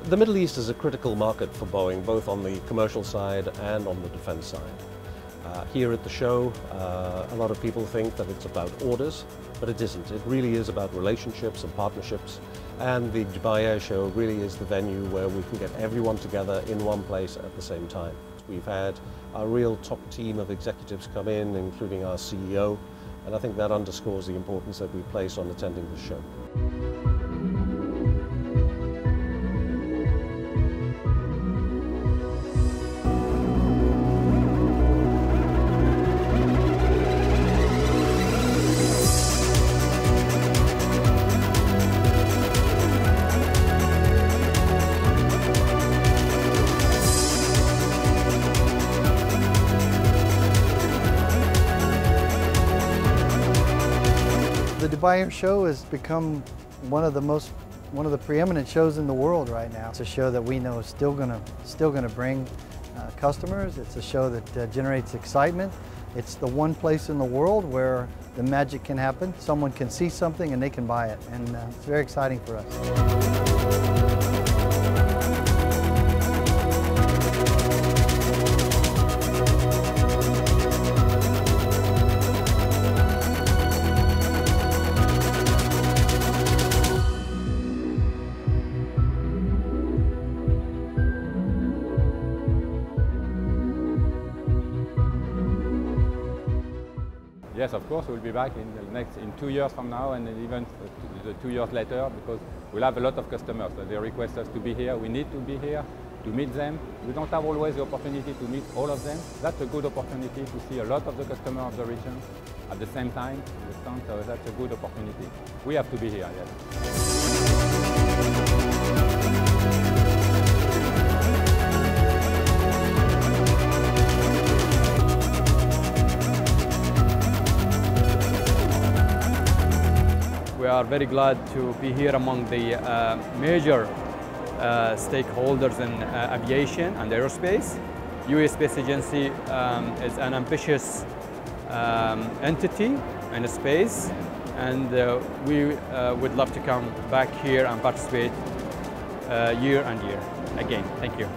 The Middle East is a critical market for Boeing, both on the commercial side and on the defense side. Here at the show, a lot of people think that it's about orders, but it isn't. It really is about relationships and partnerships, and the Dubai Airshow really is the venue where we can get everyone together in one place at the same time. We've had a real top team of executives come in, including our CEO, and I think that underscores the importance that we place on attending the show. The Dubai Airshow has become one of the preeminent shows in the world right now. It's a show that we know is still gonna bring customers. It's a show that generates excitement. It's the one place in the world where the magic can happen. Someone can see something and they can buy it, and it's very exciting for us. Yes, of course, we'll be back in 2 years from now, and even 2 years later, because we'll have a lot of customers. So they request us to be here. We need to be here to meet them. We don't have always the opportunity to meet all of them. That's a good opportunity to see a lot of the customers of the region at the same time. So that's a good opportunity. We have to be here, yes. We are very glad to be here among the major stakeholders in aviation and aerospace. US Space Agency is an ambitious entity in space, and we would love to come back here and participate year and year again. Thank you.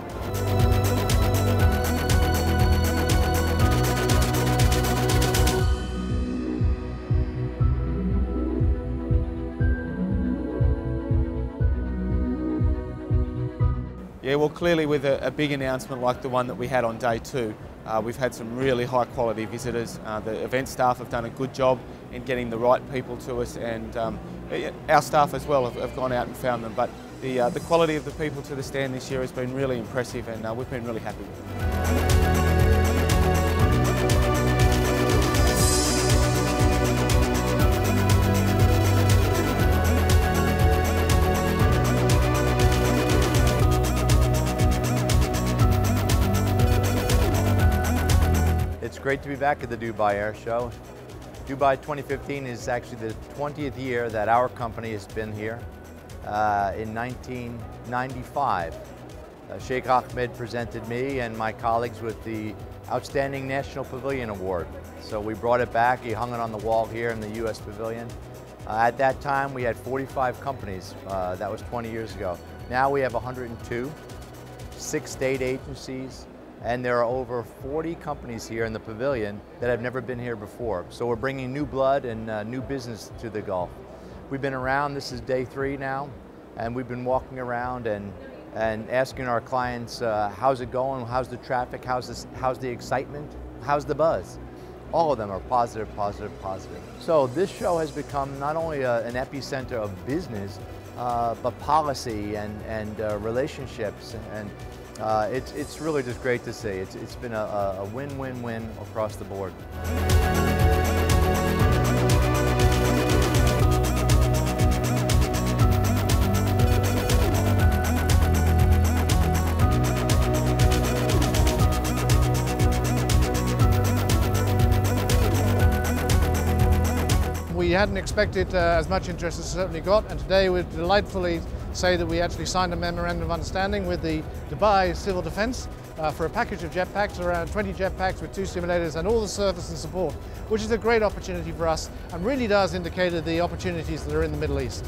Yeah, well, clearly with a big announcement like the one that we had on day 2, we've had some really high quality visitors. The event staff have done a good job in getting the right people to us, and our staff as well have gone out and found them. But the quality of the people to the stand this year has been really impressive, and we've been really happy with it. It's great to be back at the Dubai Airshow. Dubai 2015 is actually the 20th year that our company has been here. In 1995, Sheikh Ahmed presented me and my colleagues with the Outstanding National Pavilion Award. So we brought it back. He hung it on the wall here in the US Pavilion. At that time, we had 45 companies. That was 20 years ago. Now we have 102, 6 state agencies, and there are over 40 companies here in the pavilion that have never been here before. So we're bringing new blood and new business to the Gulf. We've been around, this is day 3 now, and we've been walking around and asking our clients, how's it going, how's the traffic, how's the excitement, how's the buzz? All of them are positive, positive, positive. So this show has become not only an epicenter of business, but policy and relationships, and it's really just great to see. It's been a win-win-win across the board. We hadn't expected as much interest as certainly got, and today we're delightfully say that we actually signed a memorandum of understanding with the Dubai Civil Defence for a package of jetpacks, around 20 jetpacks with 2 simulators and all the service and support, which is a great opportunity for us and really does indicate the opportunities that are in the Middle East.